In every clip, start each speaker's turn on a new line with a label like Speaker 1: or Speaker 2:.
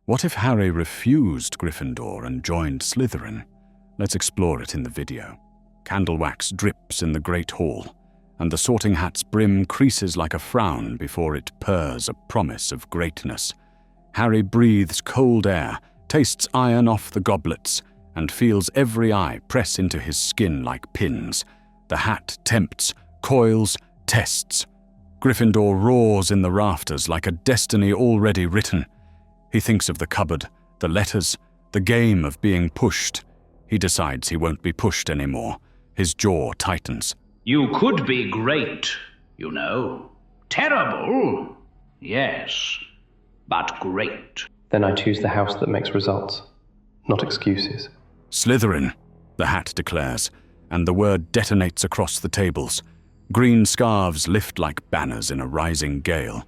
Speaker 1: What if Harry refused Gryffindor and joined Slytherin? Let's explore it in the video. Candle wax drips in the Great Hall, and the sorting hat's brim creases like a frown before it purrs a promise of greatness. Harry breathes cold air, tastes iron off the goblets, and feels every eye press into his skin like pins. The hat tempts, coils, tests. Gryffindor roars in the rafters like a destiny already written. He thinks of the cupboard, the letters, the game of being pushed. He decides he won't be pushed anymore. His jaw tightens.
Speaker 2: You could be great, you know. Terrible, yes, but great.
Speaker 3: Then I choose the house that makes results, not excuses.
Speaker 1: Slytherin, the hat declares, and the word detonates across the tables. Green scarves lift like banners in a rising gale.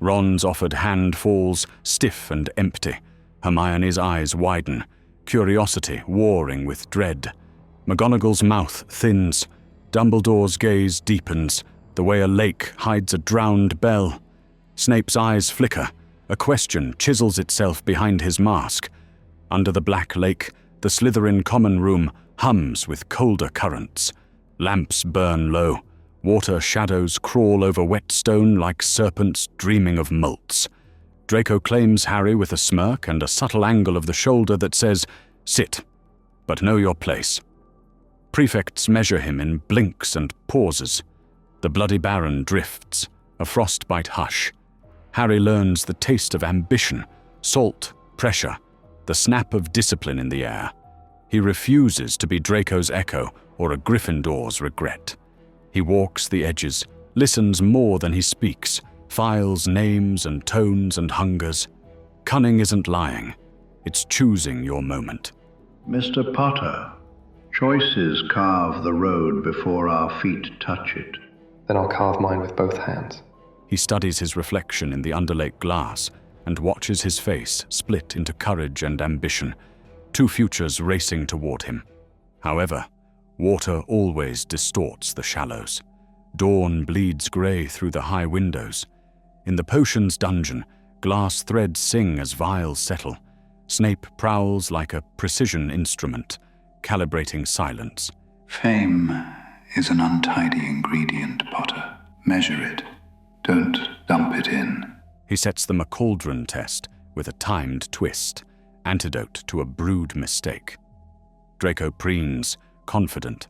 Speaker 1: Ron's offered hand falls stiff and empty. Hermione's eyes widen, curiosity warring with dread. McGonagall's mouth thins. Dumbledore's gaze deepens, the way a lake hides a drowned bell. Snape's eyes flicker. A question chisels itself behind his mask. Under the black lake, the Slytherin common room hums with colder currents. Lamps burn low. Water shadows crawl over wet stone like serpents dreaming of molts. Draco claims Harry with a smirk and a subtle angle of the shoulder that says, "Sit, but know your place." Prefects measure him in blinks and pauses. The Bloody Baron drifts, a frostbite hush. Harry learns the taste of ambition, salt, pressure, the snap of discipline in the air. He refuses to be Draco's echo or a Gryffindor's regret. He walks the edges, listens more than he speaks, files names and tones and hungers. Cunning isn't lying. It's choosing your moment.
Speaker 4: Mr. Potter, choices carve the road before our feet touch it.
Speaker 3: Then I'll carve mine with both hands.
Speaker 1: He studies his reflection in the underlake glass and watches his face split into courage and ambition, two futures racing toward him. However, water always distorts the shallows. Dawn bleeds grey through the high windows. In the potions dungeon, glass threads sing as vials settle. Snape prowls like a precision instrument, calibrating silence.
Speaker 5: Fame is an untidy ingredient, Potter. Measure it. Don't dump it in.
Speaker 1: He sets them a cauldron test with a timed twist, antidote to a brewed mistake. Draco preens, confident.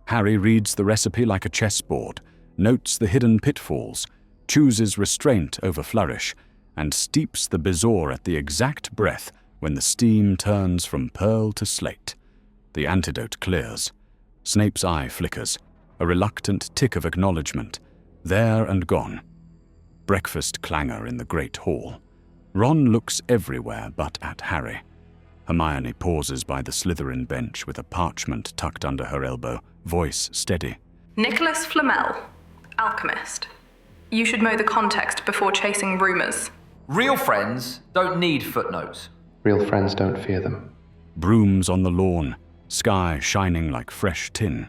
Speaker 1: Harry reads the recipe like a chessboard, notes the hidden pitfalls, chooses restraint over flourish, and steeps the bezoar at the exact breath when the steam turns from pearl to slate. The antidote clears. Snape's eye flickers, a reluctant tick of acknowledgement. There and gone. Breakfast clangor in the Great Hall. Ron looks everywhere but at Harry. Hermione pauses by the Slytherin bench with a parchment tucked under her elbow, voice steady.
Speaker 6: Nicolas Flamel, alchemist. You should know the context before chasing rumors.
Speaker 7: Real friends don't need footnotes.
Speaker 3: Real friends don't fear them.
Speaker 1: Brooms on the lawn, sky shining like fresh tin.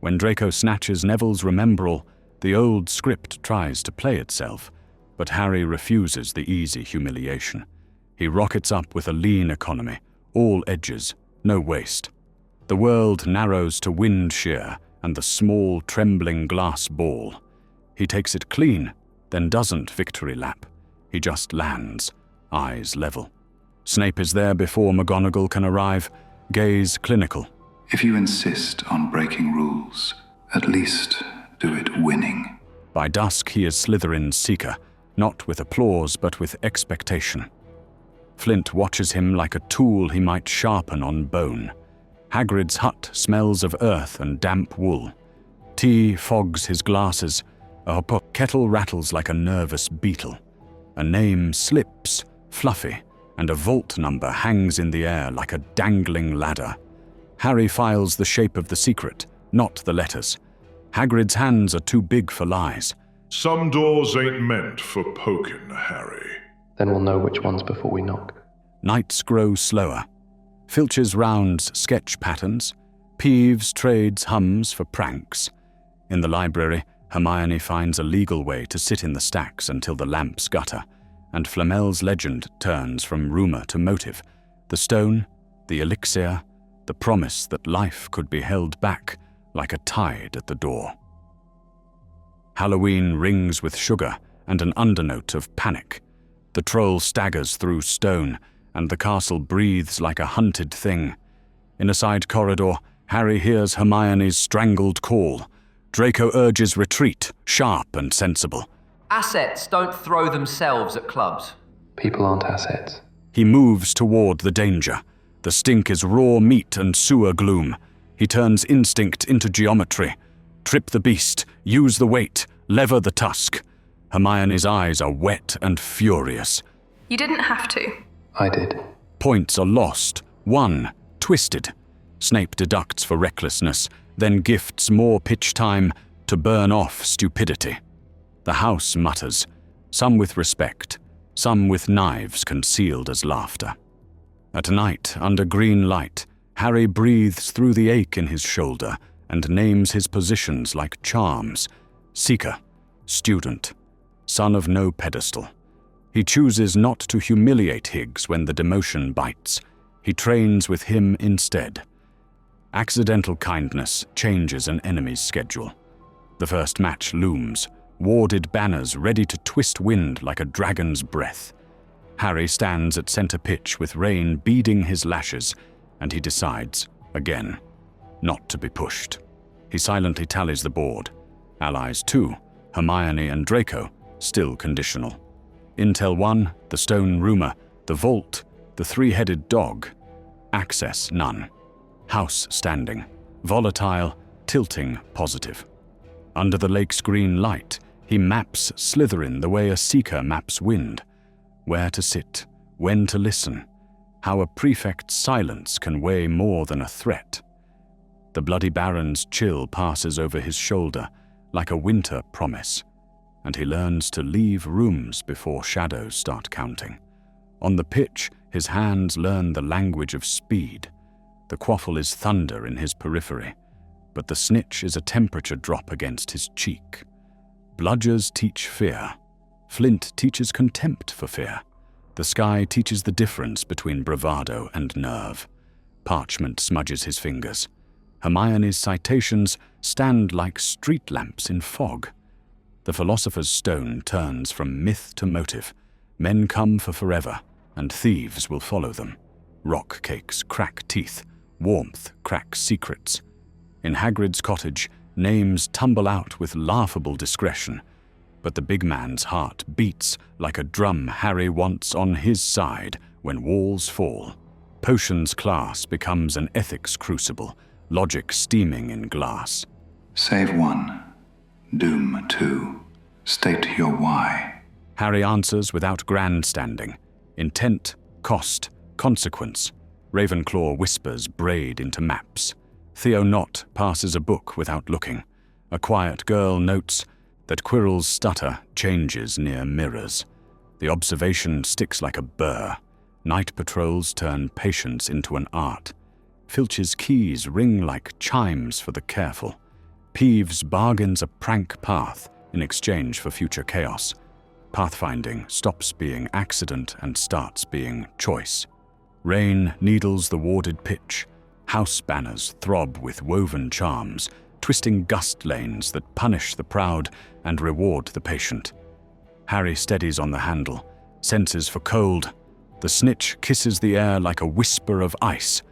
Speaker 1: When Draco snatches Neville's Remembrall, the old script tries to play itself, but Harry refuses the easy humiliation. He rockets up with a lean economy, all edges, no waste. The world narrows to wind shear and the small, trembling glass ball. He takes it clean, then doesn't victory lap. He just lands, eyes level. Snape is there before McGonagall can arrive, gaze clinical.
Speaker 5: If you insist on breaking rules, at least do it winning.
Speaker 1: By dusk he is Slytherin Seeker, not with applause but with expectation. Flint watches him like a tool he might sharpen on bone. Hagrid's hut smells of earth and damp wool. Tea fogs his glasses. A kettle rattles like a nervous beetle. A name slips, fluffy, and a vault number hangs in the air like a dangling ladder. Harry files the shape of the secret, not the letters. Hagrid's hands are too big for lies.
Speaker 8: Some doors ain't meant for poking, Harry.
Speaker 3: Then we'll know which ones before we knock.
Speaker 1: Nights grow slower. Filch's rounds sketch patterns. Peeves trades hums for pranks. In the library, Hermione finds a legal way to sit in the stacks until the lamps gutter, and Flamel's legend turns from rumor to motive. The stone, the elixir, the promise that life could be held back like a tide at the door. Halloween rings with sugar and an undernote of panic. The troll staggers through stone, and the castle breathes like a hunted thing. In a side corridor, Harry hears Hermione's strangled call. Draco urges retreat, sharp and sensible.
Speaker 7: Assets don't throw themselves at clubs.
Speaker 3: People aren't assets.
Speaker 1: He moves toward the danger. The stink is raw meat and sewer gloom. He turns instinct into geometry. Trip the beast, use the weight, lever the tusk. Hermione's eyes are wet and furious.
Speaker 6: You didn't have to.
Speaker 3: I did.
Speaker 1: Points are lost, won, twisted. Snape deducts for recklessness, then gifts more pitch time to burn off stupidity. The house mutters, some with respect, some with knives concealed as laughter. At night, under green light, Harry breathes through the ache in his shoulder and names his positions like charms. Seeker, student, son of no pedestal. He chooses not to humiliate Higgs when the demotion bites. He trains with him instead. Accidental kindness changes an enemy's schedule. The first match looms, warded banners ready to twist wind like a dragon's breath. Harry stands at center pitch with rain beading his lashes, and he decides, again, not to be pushed. He silently tallies the board. Allies 2, Hermione and Draco, still conditional. Intel 1, the stone rumor, the vault, the three-headed dog. Access none. House standing, volatile, tilting positive. Under the lake's green light, he maps Slytherin the way a seeker maps wind. Where to sit, when to listen, how a prefect's silence can weigh more than a threat. The Bloody Baron's chill passes over his shoulder like a winter promise, and he learns to leave rooms before shadows start counting. On the pitch, his hands learn the language of speed. The quaffle is thunder in his periphery, but the snitch is a temperature drop against his cheek. Bludgers teach fear. Flint teaches contempt for fear. The sky teaches the difference between bravado and nerve. Parchment smudges his fingers. Hermione's citations stand like street lamps in fog. The Philosopher's Stone turns from myth to motive. Men come for forever, and thieves will follow them. Rock cakes crack teeth. Warmth cracks secrets. In Hagrid's cottage, names tumble out with laughable discretion, but the big man's heart beats like a drum Harry wants on his side when walls fall. Potions class becomes an ethics crucible, logic steaming in glass.
Speaker 5: Save 1. Doom 2. State your why.
Speaker 1: Harry answers without grandstanding. Intent, cost, consequence. Ravenclaw whispers braid into maps. Theo Knott passes a book without looking. A quiet girl notes that Quirrell's stutter changes near mirrors. The observation sticks like a burr. Night patrols turn patience into an art. Filch's keys ring like chimes for the careful. Peeves bargains a prank path in exchange for future chaos. Pathfinding stops being accident and starts being choice. Rain needles the warded pitch. House banners throb with woven charms, twisting gust lanes that punish the proud and reward the patient. Harry steadies on the handle, senses for cold. The snitch kisses the air like a whisper of ice.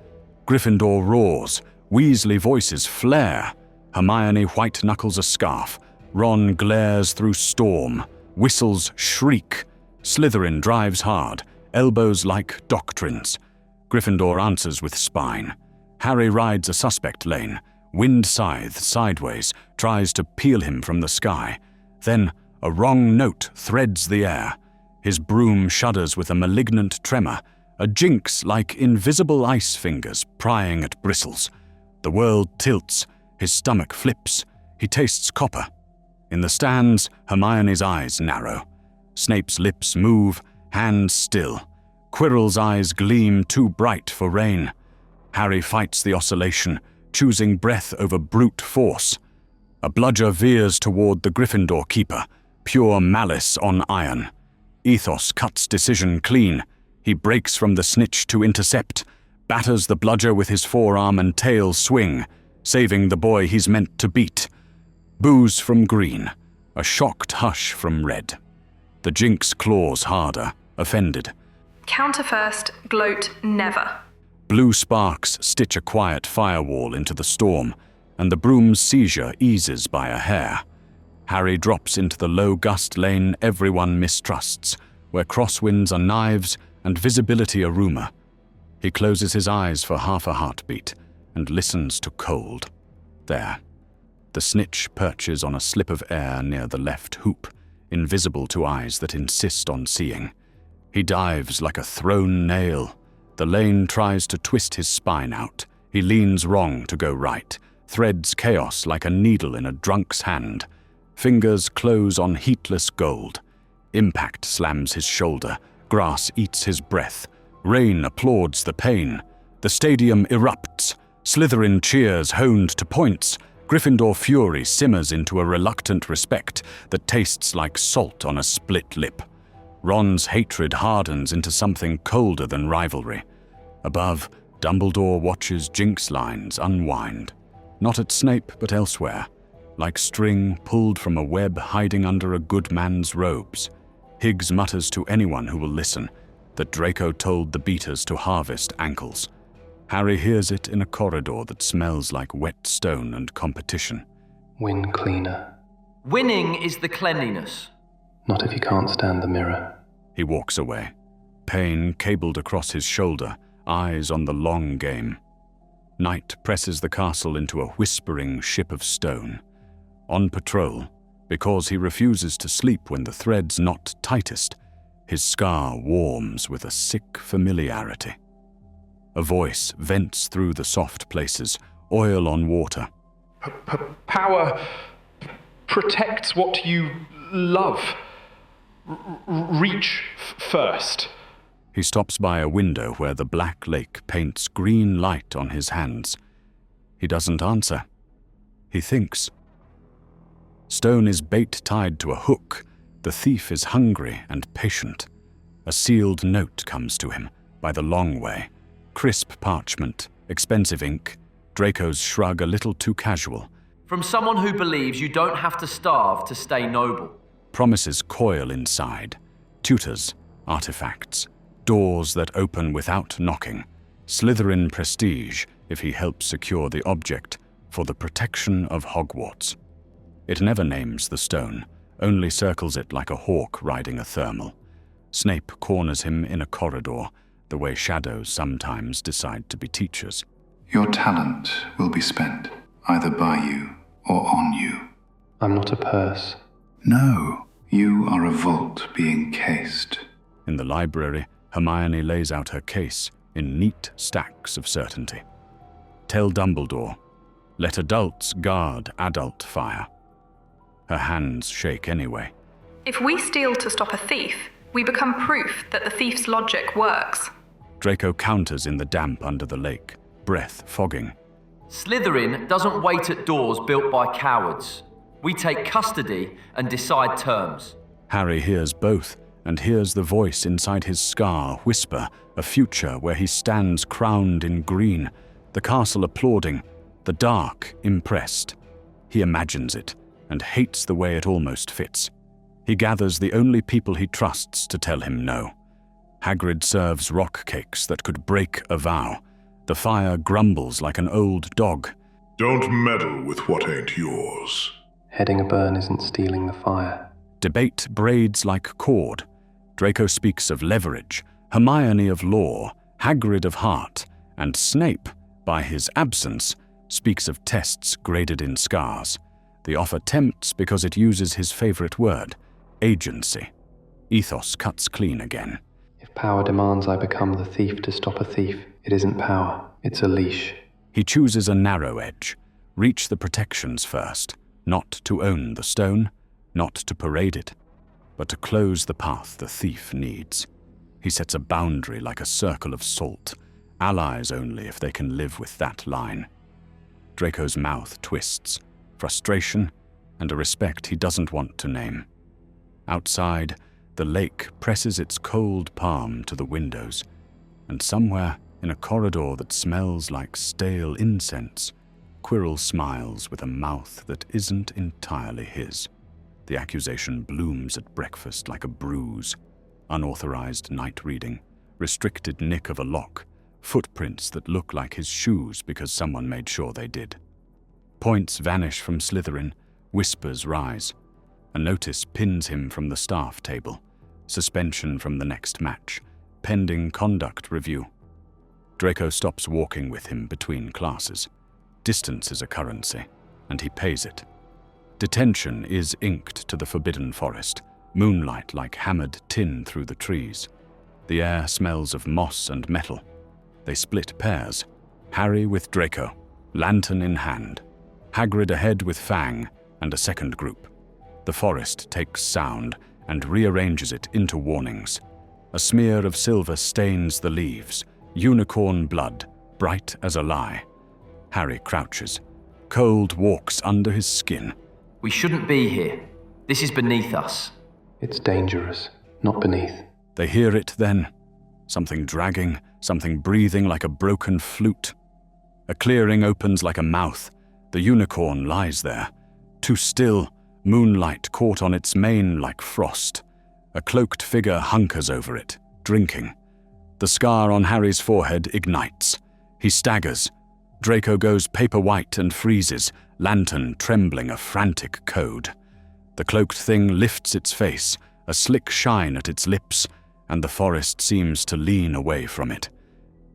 Speaker 1: Gryffindor roars, Weasley voices flare. Hermione white-knuckles a scarf. Ron glares through storm. Whistles shriek. Slytherin drives hard, elbows like doctrines. Gryffindor answers with spine. Harry rides a suspect lane. Wind scythe sideways, tries to peel him from the sky. Then a wrong note threads the air. His broom shudders with a malignant tremor, a jinx like invisible ice fingers prying at bristles. The world tilts, his stomach flips, he tastes copper. In the stands, Hermione's eyes narrow. Snape's lips move, hands still. Quirrell's eyes gleam too bright for rain. Harry fights the oscillation, choosing breath over brute force. A bludger veers toward the Gryffindor keeper, pure malice on iron. Ethos cuts decision clean. He breaks from the snitch to intercept, batters the bludger with his forearm and tail swing, saving the boy he's meant to beat. Boos from green, a shocked hush from red. The jinx claws harder, offended.
Speaker 6: Counter first, gloat never.
Speaker 1: Blue sparks stitch a quiet firewall into the storm, and the broom's seizure eases by a hair. Harry drops into the low gust lane everyone mistrusts, where crosswinds are knives and visibility a rumor. He closes his eyes for half a heartbeat and listens to cold. There. The snitch perches on a slip of air near the left hoop, invisible to eyes that insist on seeing. He dives like a thrown nail. The lane tries to twist his spine out. He leans wrong to go right, threads chaos like a needle in a drunk's hand. Fingers close on heatless gold. Impact slams his shoulder. Grass eats his breath. Rain applauds the pain. The stadium erupts. Slytherin cheers honed to points. Gryffindor fury simmers into a reluctant respect that tastes like salt on a split lip. Ron's hatred hardens into something colder than rivalry. Above, Dumbledore watches jinx lines unwind. Not at Snape, but elsewhere. Like string pulled from a web hiding under a good man's robes. Higgs mutters to anyone who will listen that Draco told the beaters to harvest ankles. Harry hears it in a corridor that smells like wet stone and competition.
Speaker 3: Win cleaner.
Speaker 7: Winning is the cleanliness.
Speaker 3: Not if you can't stand the mirror.
Speaker 1: He walks away, pain cabled across his shoulder, eyes on the long game. Night presses the castle into a whispering ship of stone. On patrol, because he refuses to sleep when the thread's not tightest, his scar warms with a sick familiarity. A voice vents through the soft places, oil on water.
Speaker 9: Power protects what you love. Reach first.
Speaker 1: He stops by a window where the black lake paints green light on his hands. He doesn't answer. He thinks. Stone is bait tied to a hook. The thief is hungry and patient. A sealed note comes to him by the long way. Crisp parchment, expensive ink. Draco's shrug a little too casual.
Speaker 7: From someone who believes you don't have to starve to stay noble.
Speaker 1: Promises coil inside. Tutors, artifacts, doors that open without knocking. Slytherin prestige if he helps secure the object for the protection of Hogwarts. It never names the stone, only circles it like a hawk riding a thermal. Snape corners him in a corridor, the way shadows sometimes decide to be teachers.
Speaker 5: Your talent will be spent, either by you or on you.
Speaker 3: I'm not a purse.
Speaker 5: No, you are a vault being cased.
Speaker 1: In the library, Hermione lays out her case in neat stacks of certainty. Tell Dumbledore, let adults guard adult fire. Her hands shake anyway.
Speaker 6: If we steal to stop a thief, we become proof that the thief's logic works.
Speaker 1: Draco counters in the damp under the lake, breath fogging.
Speaker 7: Slytherin doesn't wait at doors built by cowards. We take custody and decide terms.
Speaker 1: Harry hears both and hears the voice inside his scar whisper a future where he stands crowned in green, the castle applauding, the dark impressed. He imagines it and hates the way it almost fits. He gathers the only people he trusts to tell him no. Hagrid serves rock cakes that could break a vow. The fire grumbles like an old dog.
Speaker 8: Don't meddle with what ain't yours.
Speaker 3: Heading a burn isn't stealing the fire.
Speaker 1: Debate braids like cord. Draco speaks of leverage, Hermione of law, Hagrid of heart, and Snape, by his absence, speaks of tests graded in scars. The offer tempts because it uses his favorite word, agency. Ethos cuts clean again.
Speaker 3: If power demands I become the thief to stop a thief, it isn't power, it's a leash.
Speaker 1: He chooses a narrow edge. Reach the protections first, not to own the stone, not to parade it, but to close the path the thief needs. He sets a boundary like a circle of salt, allies only if they can live with that line. Draco's mouth twists, frustration and a respect he doesn't want to name. Outside, The lake presses its cold palm to the windows, and somewhere in a corridor that smells like stale incense, Quirrell smiles with a mouth that isn't entirely his. The accusation blooms at breakfast like a bruise. Unauthorized night reading, restricted nick of a lock, footprints that look like his shoes because someone made sure they did. Points vanish from Slytherin, whispers rise. A notice pins him from the staff table. Suspension from the next match. Pending conduct review. Draco stops walking with him between classes. Distance is a currency, and he pays it. Detention is inked to the forbidden forest, moonlight like hammered tin through the trees. The air smells of moss and metal. They split pairs. Harry with Draco, lantern in hand. Hagrid ahead with Fang and a second group. The forest takes sound and rearranges it into warnings. A smear of silver stains the leaves. Unicorn blood, bright as a lie. Harry crouches. Cold walks under his skin.
Speaker 7: We shouldn't be here. This is beneath us.
Speaker 3: It's dangerous, not beneath.
Speaker 1: They hear it then. Something dragging, something breathing like a broken flute. A clearing opens like a mouth. The unicorn lies there. Too still, moonlight caught on its mane like frost. A cloaked figure hunkers over it, drinking. The scar on Harry's forehead ignites. He staggers. Draco goes paper white and freezes, lantern trembling a frantic code. The cloaked thing lifts its face, a slick shine at its lips, and the forest seems to lean away from it.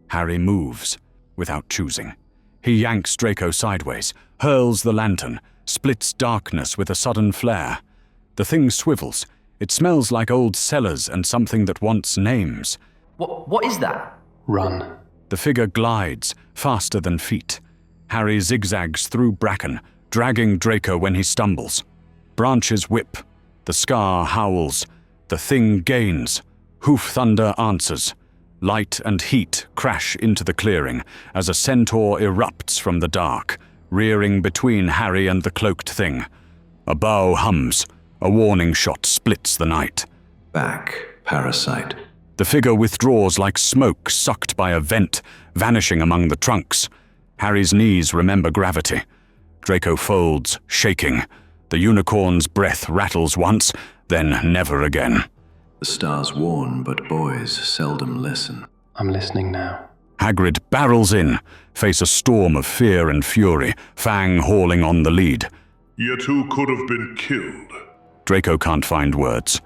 Speaker 1: Harry moves, without choosing. He yanks Draco sideways, hurls the lantern, splits darkness with a sudden flare. The thing swivels. It smells like old cellars and something that wants names.
Speaker 7: What is that?
Speaker 3: Run.
Speaker 1: The figure glides, faster than feet. Harry zigzags through bracken, dragging Draco when he stumbles. Branches whip. The scar howls. The thing gains. Hoof thunder answers. Light and heat crash into the clearing as a centaur erupts from the dark, rearing between Harry and the cloaked thing. A bow hums. A warning shot splits the night.
Speaker 5: Back, parasite.
Speaker 1: The figure withdraws like smoke sucked by a vent, vanishing among the trunks. Harry's knees remember gravity. Draco folds, shaking. The unicorn's breath rattles once, then never again.
Speaker 5: The stars warn, but boys seldom listen.
Speaker 3: I'm listening now.
Speaker 1: Hagrid barrels in, face a storm of fear and fury, Fang hauling on the lead.
Speaker 8: Yet who could have been killed?
Speaker 1: Draco can't find words.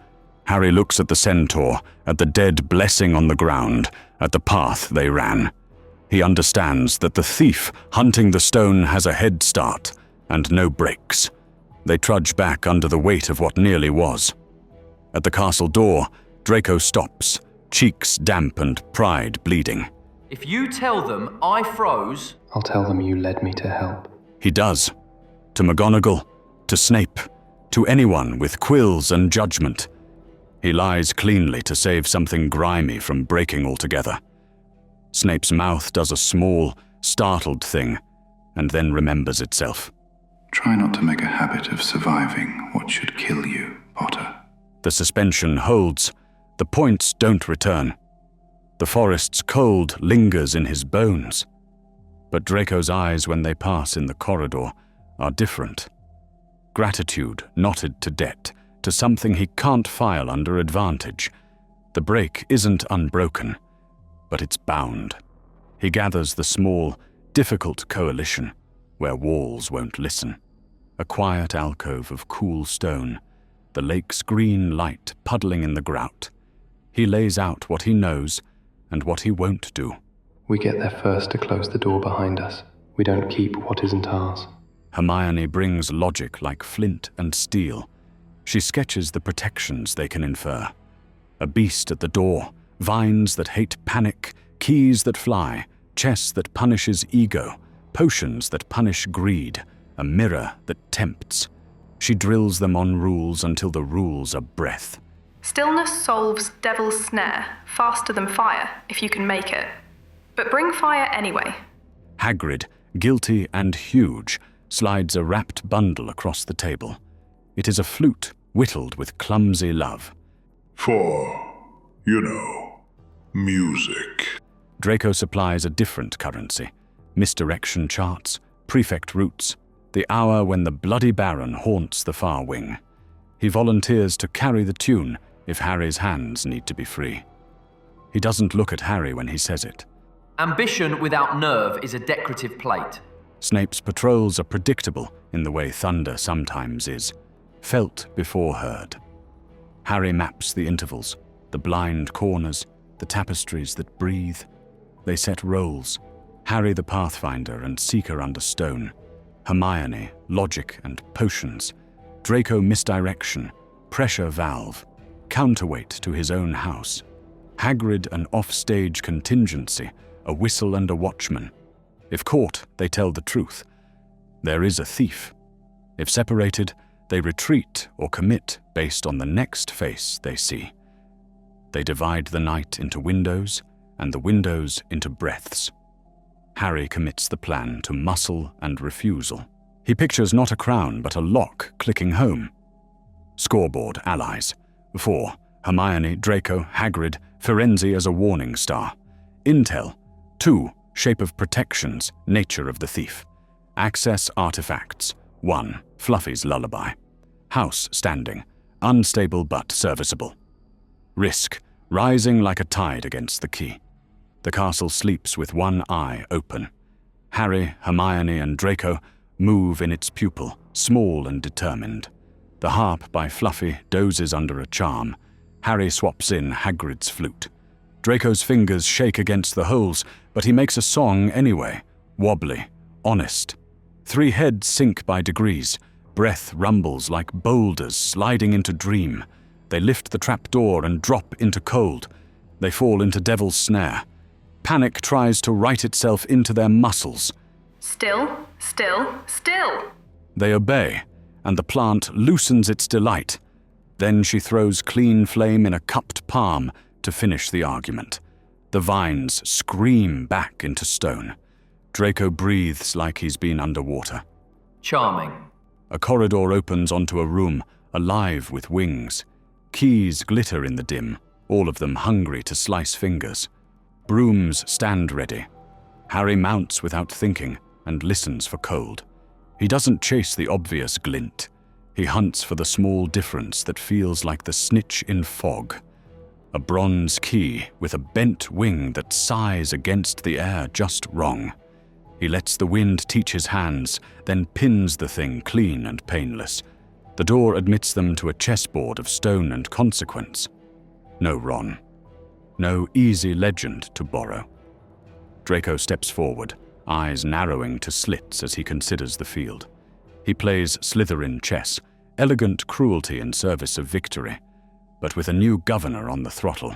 Speaker 1: Harry looks at the centaur, at the dead blessing on the ground, at the path they ran. He understands that the thief hunting the stone has a head start, and no brakes. They trudge back under the weight of what nearly was. At the castle door, Draco stops, cheeks damp and pride bleeding.
Speaker 7: If you tell them I froze...
Speaker 3: I'll tell them you led me to help.
Speaker 1: He does. To McGonagall, to Snape, to anyone with quills and judgment. He lies cleanly to save something grimy from breaking altogether. Snape's mouth does a small, startled thing, and then remembers itself.
Speaker 5: Try not to make a habit of surviving what should kill you, Potter.
Speaker 1: The suspension holds. The points don't return. The forest's cold lingers in his bones. But Draco's eyes when they pass in the corridor are different. Gratitude knotted to debt, to something he can't file under advantage. The break isn't unbroken, but it's bound. He gathers the small, difficult coalition where walls won't listen. A quiet alcove of cool stone, the lake's green light puddling in the grout. He lays out what he knows and what he won't do.
Speaker 3: We get there first to close the door behind us. We don't keep what isn't ours.
Speaker 1: Hermione brings logic like flint and steel. She sketches the protections they can infer. A beast at the door, vines that hate panic, keys that fly, chess that punishes ego, potions that punish greed, a mirror that tempts. She drills them on rules until the rules are breath.
Speaker 6: Stillness solves devil's snare faster than fire, if you can make it. But bring fire anyway.
Speaker 1: Hagrid, guilty and huge, slides a wrapped bundle across the table. It is a flute whittled with clumsy love.
Speaker 8: For, music.
Speaker 1: Draco supplies a different currency. Misdirection charts, prefect routes, the hour when the bloody Baron haunts the far wing. He volunteers to carry the tune if Harry's hands need to be free. He doesn't look at Harry when he says it.
Speaker 7: Ambition without nerve is a decorative plate.
Speaker 1: Snape's patrols are predictable in the way thunder sometimes is, felt before heard. Harry maps the intervals, the blind corners, the tapestries that breathe. They set roles. Harry the Pathfinder and Seeker under stone. Hermione, logic and potions. Draco misdirection, pressure valve, counterweight to his own house. Hagrid an offstage contingency, a whistle and a watchman. If caught, they tell the truth. There is a thief. If separated, they retreat or commit based on the next face they see. They divide the night into windows and the windows into breaths. Harry commits the plan to muscle and refusal. He pictures not a crown but a lock clicking home. Scoreboard allies. 4. Hermione, Draco, Hagrid, Firenze as a warning star. Intel. 2. Shape of protections, nature of the thief. Access artifacts. 1. Fluffy's lullaby. House standing, unstable but serviceable. Risk, rising like a tide against the key. The castle sleeps with one eye open. Harry, Hermione, and Draco move in its pupil, small and determined. The harp by Fluffy dozes under a charm. Harry swaps in Hagrid's flute. Draco's fingers shake against the holes, but he makes a song anyway, wobbly, honest. 3 heads sink by degrees. Breath rumbles like boulders sliding into dream. They lift the trapdoor and drop into cold. They fall into Devil's Snare. Panic tries to write itself into their muscles.
Speaker 6: Still, still, still.
Speaker 1: They obey, and the plant loosens its delight. Then she throws clean flame in a cupped palm to finish the argument. The vines scream back into stone. Draco breathes like he's been underwater.
Speaker 7: Charming.
Speaker 1: A corridor opens onto a room, alive with wings. Keys glitter in the dim, all of them hungry to slice fingers. Brooms stand ready. Harry mounts without thinking and listens for cold. He doesn't chase the obvious glint. He hunts for the small difference that feels like the snitch in fog. A bronze key with a bent wing that sighs against the air just wrong. He lets the wind teach his hands, then pins the thing clean and painless. The door admits them to a chessboard of stone and consequence. No Ron. No easy legend to borrow. Draco steps forward, eyes narrowing to slits as he considers the field. He plays Slytherin chess, elegant cruelty in service of victory, but with a new governor on the throttle.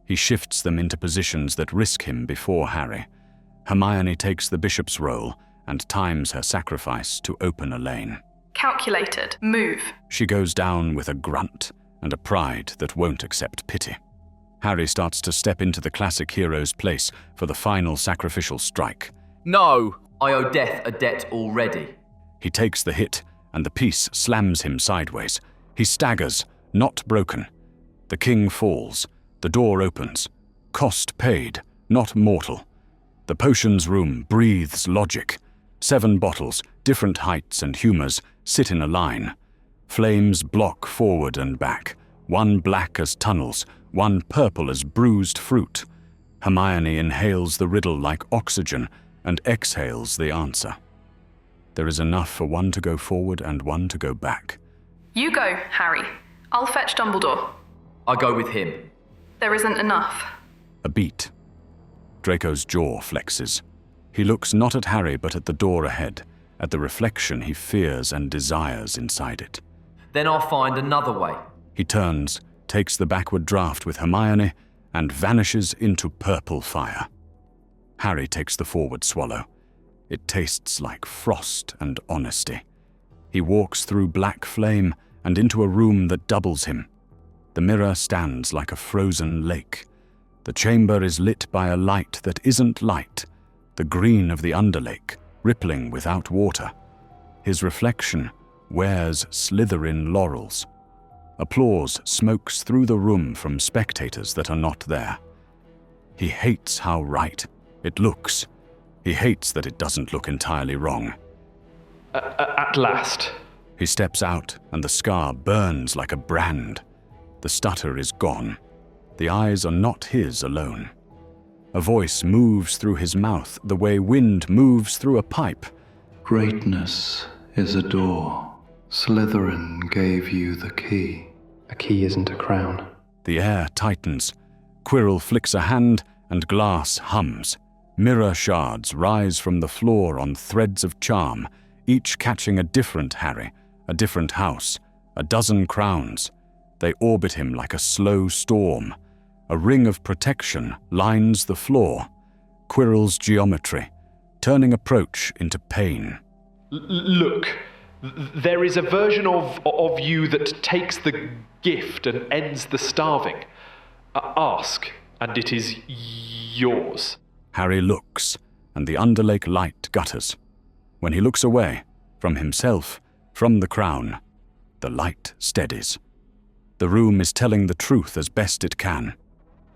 Speaker 1: He shifts them into positions that risk him before Harry. Hermione takes the bishop's role and times her sacrifice to open a lane.
Speaker 6: Calculated. Move.
Speaker 1: She goes down with a grunt and a pride that won't accept pity. Harry starts to step into the classic hero's place for the final sacrificial strike.
Speaker 7: No, I owe death a debt already.
Speaker 1: He takes the hit, and the piece slams him sideways. He staggers, not broken. The king falls. The door opens. Cost paid, not mortal. The potions room breathes logic. 7 bottles, different heights and humours, sit in a line. Flames block forward and back, one black as tunnels, one purple as bruised fruit. Hermione inhales the riddle like oxygen and exhales the answer. There is enough for one to go forward and one to go back.
Speaker 6: You go, Harry. I'll fetch Dumbledore.
Speaker 7: I go with him.
Speaker 6: There isn't enough.
Speaker 1: A beat. Draco's jaw flexes. He looks not at Harry but at the door ahead, at the reflection he fears and desires inside it.
Speaker 7: Then I'll find another way.
Speaker 1: He turns, takes the backward draft with Hermione, and vanishes into purple fire. Harry takes the forward swallow. It tastes like frost and honesty. He walks through black flame and into a room that doubles him. The mirror stands like a frozen lake. The chamber is lit by a light that isn't light, the green of the underlake, rippling without water. His reflection wears Slytherin laurels. Applause smokes through the room from spectators that are not there. He hates how right it looks. He hates that it doesn't look entirely wrong.
Speaker 9: At last.
Speaker 1: He steps out, and the scar burns like a brand. The stutter is gone. The eyes are not his alone. A voice moves through his mouth the way wind moves through a pipe.
Speaker 5: Greatness is a door. Slytherin gave you the key.
Speaker 3: A key isn't a crown.
Speaker 1: The air tightens. Quirrell flicks a hand, and glass hums. Mirror shards rise from the floor on threads of charm, each catching a different Harry, a different house, a dozen crowns. They orbit him like a slow storm. A ring of protection lines the floor. Quirrell's geometry, turning approach into pain.
Speaker 9: Look, there is a version of you that takes the gift and ends the starving. Ask, and it is yours.
Speaker 1: Harry looks, and the Underlake light gutters. When he looks away, from himself, from the crown, the light steadies. The room is telling the truth as best it can.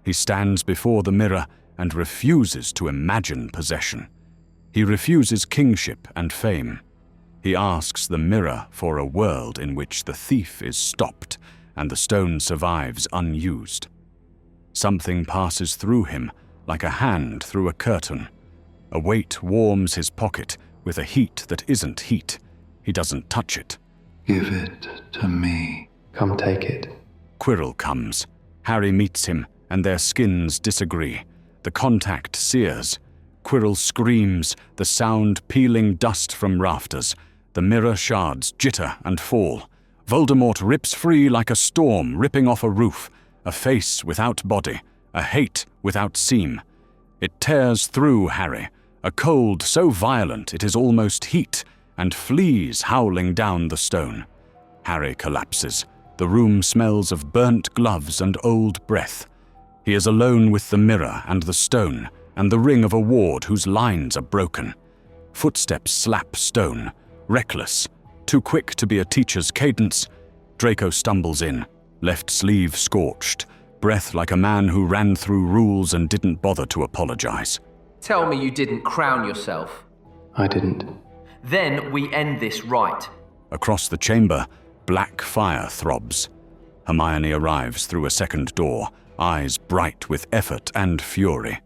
Speaker 1: He stands before the mirror and refuses to imagine possession. He refuses kingship and fame. He asks the mirror for a world in which the thief is stopped and the stone survives unused. Something passes through him like a hand through a curtain. A weight warms his pocket with a heat that isn't heat. He doesn't touch it.
Speaker 5: Give it to me.
Speaker 3: Come take it.
Speaker 1: Quirrell comes. Harry meets him, and their skins disagree. The contact sears. Quirrell screams, the sound peeling dust from rafters. The mirror shards jitter and fall. Voldemort rips free like a storm ripping off a roof, a face without body, a hate without seam. It tears through Harry, a cold so violent it is almost heat, and flees howling down the stone. Harry collapses. The room smells of burnt gloves and old breath. He is alone with the mirror and the stone, and the ring of a ward whose lines are broken. Footsteps slap stone, reckless, too quick to be a teacher's cadence. Draco stumbles in, left sleeve scorched, breath like a man who ran through rules and didn't bother to apologize.
Speaker 7: Tell me you didn't crown yourself.
Speaker 3: I didn't.
Speaker 7: Then we end this right.
Speaker 1: Across the chamber, black fire throbs. Hermione arrives through a second door, eyes bright with effort and fury.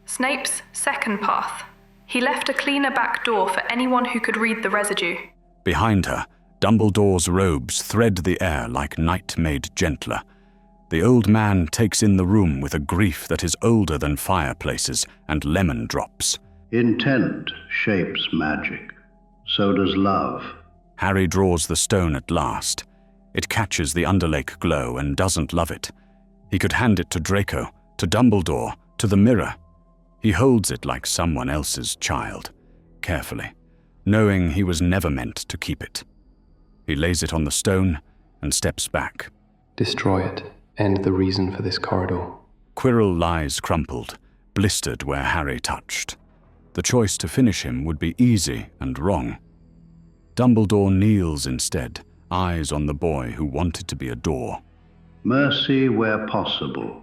Speaker 6: Snape's second path. He left a cleaner back door for anyone who could read the residue.
Speaker 1: Behind her, Dumbledore's robes thread the air like night made gentler. The old man takes in the room with a grief that is older than fireplaces and lemon drops.
Speaker 4: Intent shapes magic. So does love.
Speaker 1: Harry draws the stone at last. It catches the Underlake glow and doesn't love it. He could hand it to Draco, to Dumbledore, to the mirror. He holds it like someone else's child, carefully, knowing he was never meant to keep it. He lays it on the stone and steps back.
Speaker 3: Destroy it. End the reason for this corridor.
Speaker 1: Quirrell lies crumpled, blistered where Harry touched. The choice to finish him would be easy and wrong. Dumbledore kneels instead, eyes on the boy who wanted to be a door.
Speaker 4: Mercy where possible,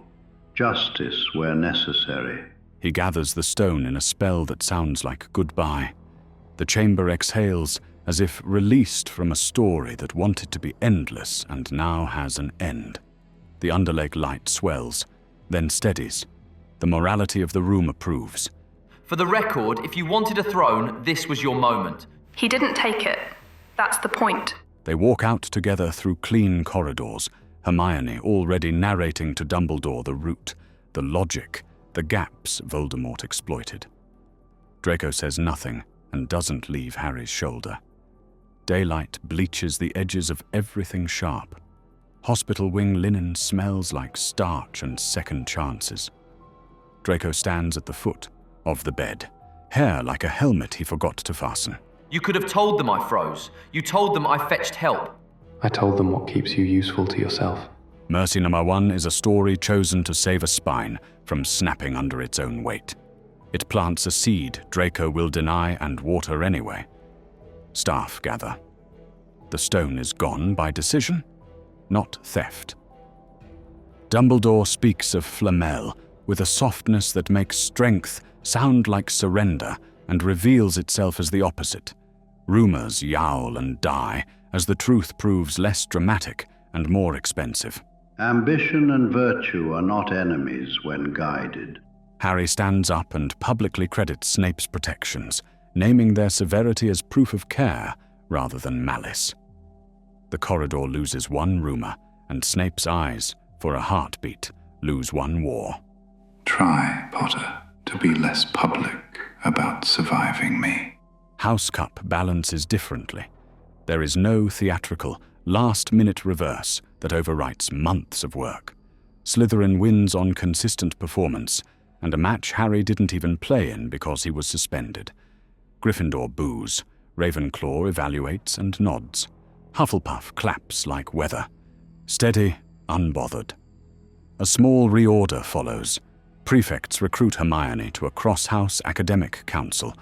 Speaker 4: justice where necessary.
Speaker 1: He gathers the stone in a spell that sounds like goodbye. The chamber exhales as if released from a story that wanted to be endless and now has an end. The Underlake light swells, then steadies. The morality of the room approves.
Speaker 7: For the record, if you wanted a throne, this was your moment.
Speaker 6: He didn't take it. That's the point.
Speaker 1: They walk out together through clean corridors, Hermione already narrating to Dumbledore the route, the logic, the gaps Voldemort exploited. Draco says nothing and doesn't leave Harry's shoulder. Daylight bleaches the edges of everything sharp. Hospital wing linen smells like starch and second chances. Draco stands at the foot of the bed, hair like a helmet he forgot to fasten.
Speaker 7: You could have told them I froze. You told them I fetched help.
Speaker 3: I told them what keeps you useful to yourself.
Speaker 1: Mercy number 1 is a story chosen to save a spine from snapping under its own weight. It plants a seed Draco will deny and water anyway. Staff gather. The stone is gone by decision. not theft. Dumbledore speaks of Flamel with a softness that makes strength sound like surrender and reveals itself as the opposite. Rumors yowl and die as the truth proves less dramatic and more expensive.
Speaker 4: Ambition and virtue are not enemies when guided.
Speaker 1: Harry stands up and publicly credits Snape's protections, naming their severity as proof of care rather than malice. The corridor loses one rumor, and Snape's eyes, for a heartbeat, lose one war.
Speaker 5: Try, Potter, to be less public about surviving me.
Speaker 1: Housecup balances differently. There is no theatrical, last-minute reverse that overwrites months of work. Slytherin wins on consistent performance, and a match Harry didn't even play in because he was suspended. Gryffindor boos, Ravenclaw evaluates and nods. Hufflepuff claps like weather. Steady, unbothered. A small reorder follows. Prefects recruit Hermione to a cross-house academic council.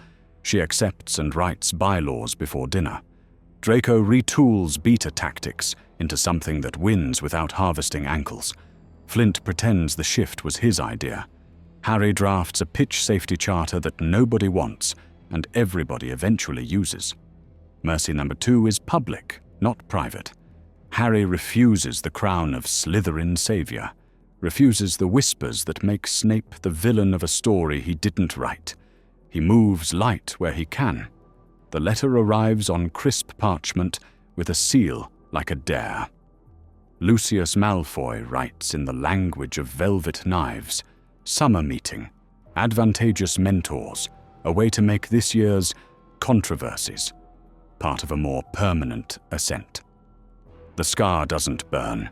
Speaker 1: She accepts and writes bylaws before dinner. Draco retools beta tactics into something that wins without harvesting ankles. Flint pretends the shift was his idea. Harry drafts a pitch safety charter that nobody wants and everybody eventually uses. Mercy number 2 is public, not private. Harry refuses the crown of Slytherin Savior, refuses the whispers that make Snape the villain of a story he didn't write. He moves light where he can. The letter arrives on crisp parchment with a seal like a dare. Lucius Malfoy writes in the language of velvet knives, summer meeting, advantageous mentors, a way to make this year's controversies part of a more permanent ascent. The scar doesn't burn.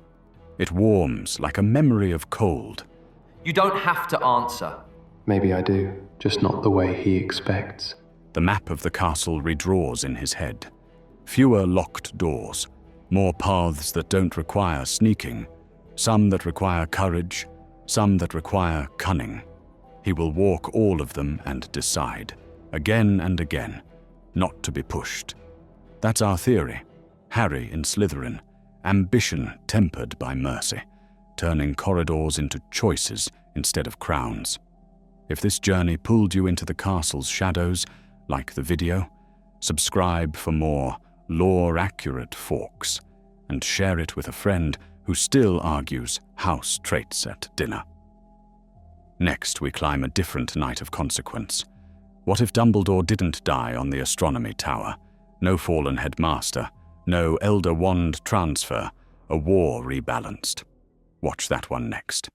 Speaker 1: It warms like a memory of cold.
Speaker 7: You don't have to answer.
Speaker 3: Maybe I do, just not the way he expects.
Speaker 1: The map of the castle redraws in his head. Fewer locked doors, more paths that don't require sneaking, some that require courage, some that require cunning. He will walk all of them and decide, again and again, not to be pushed. That's our theory. Harry in Slytherin, ambition tempered by mercy, turning corridors into choices instead of crowns. If this journey pulled you into the castle's shadows, like the video, subscribe for more lore-accurate forks, and share it with a friend who still argues house traits at dinner. Next, we climb a different night of consequence. What if Dumbledore didn't die on the astronomy tower? No fallen headmaster, no Elder Wand transfer, a war rebalanced. Watch that one next.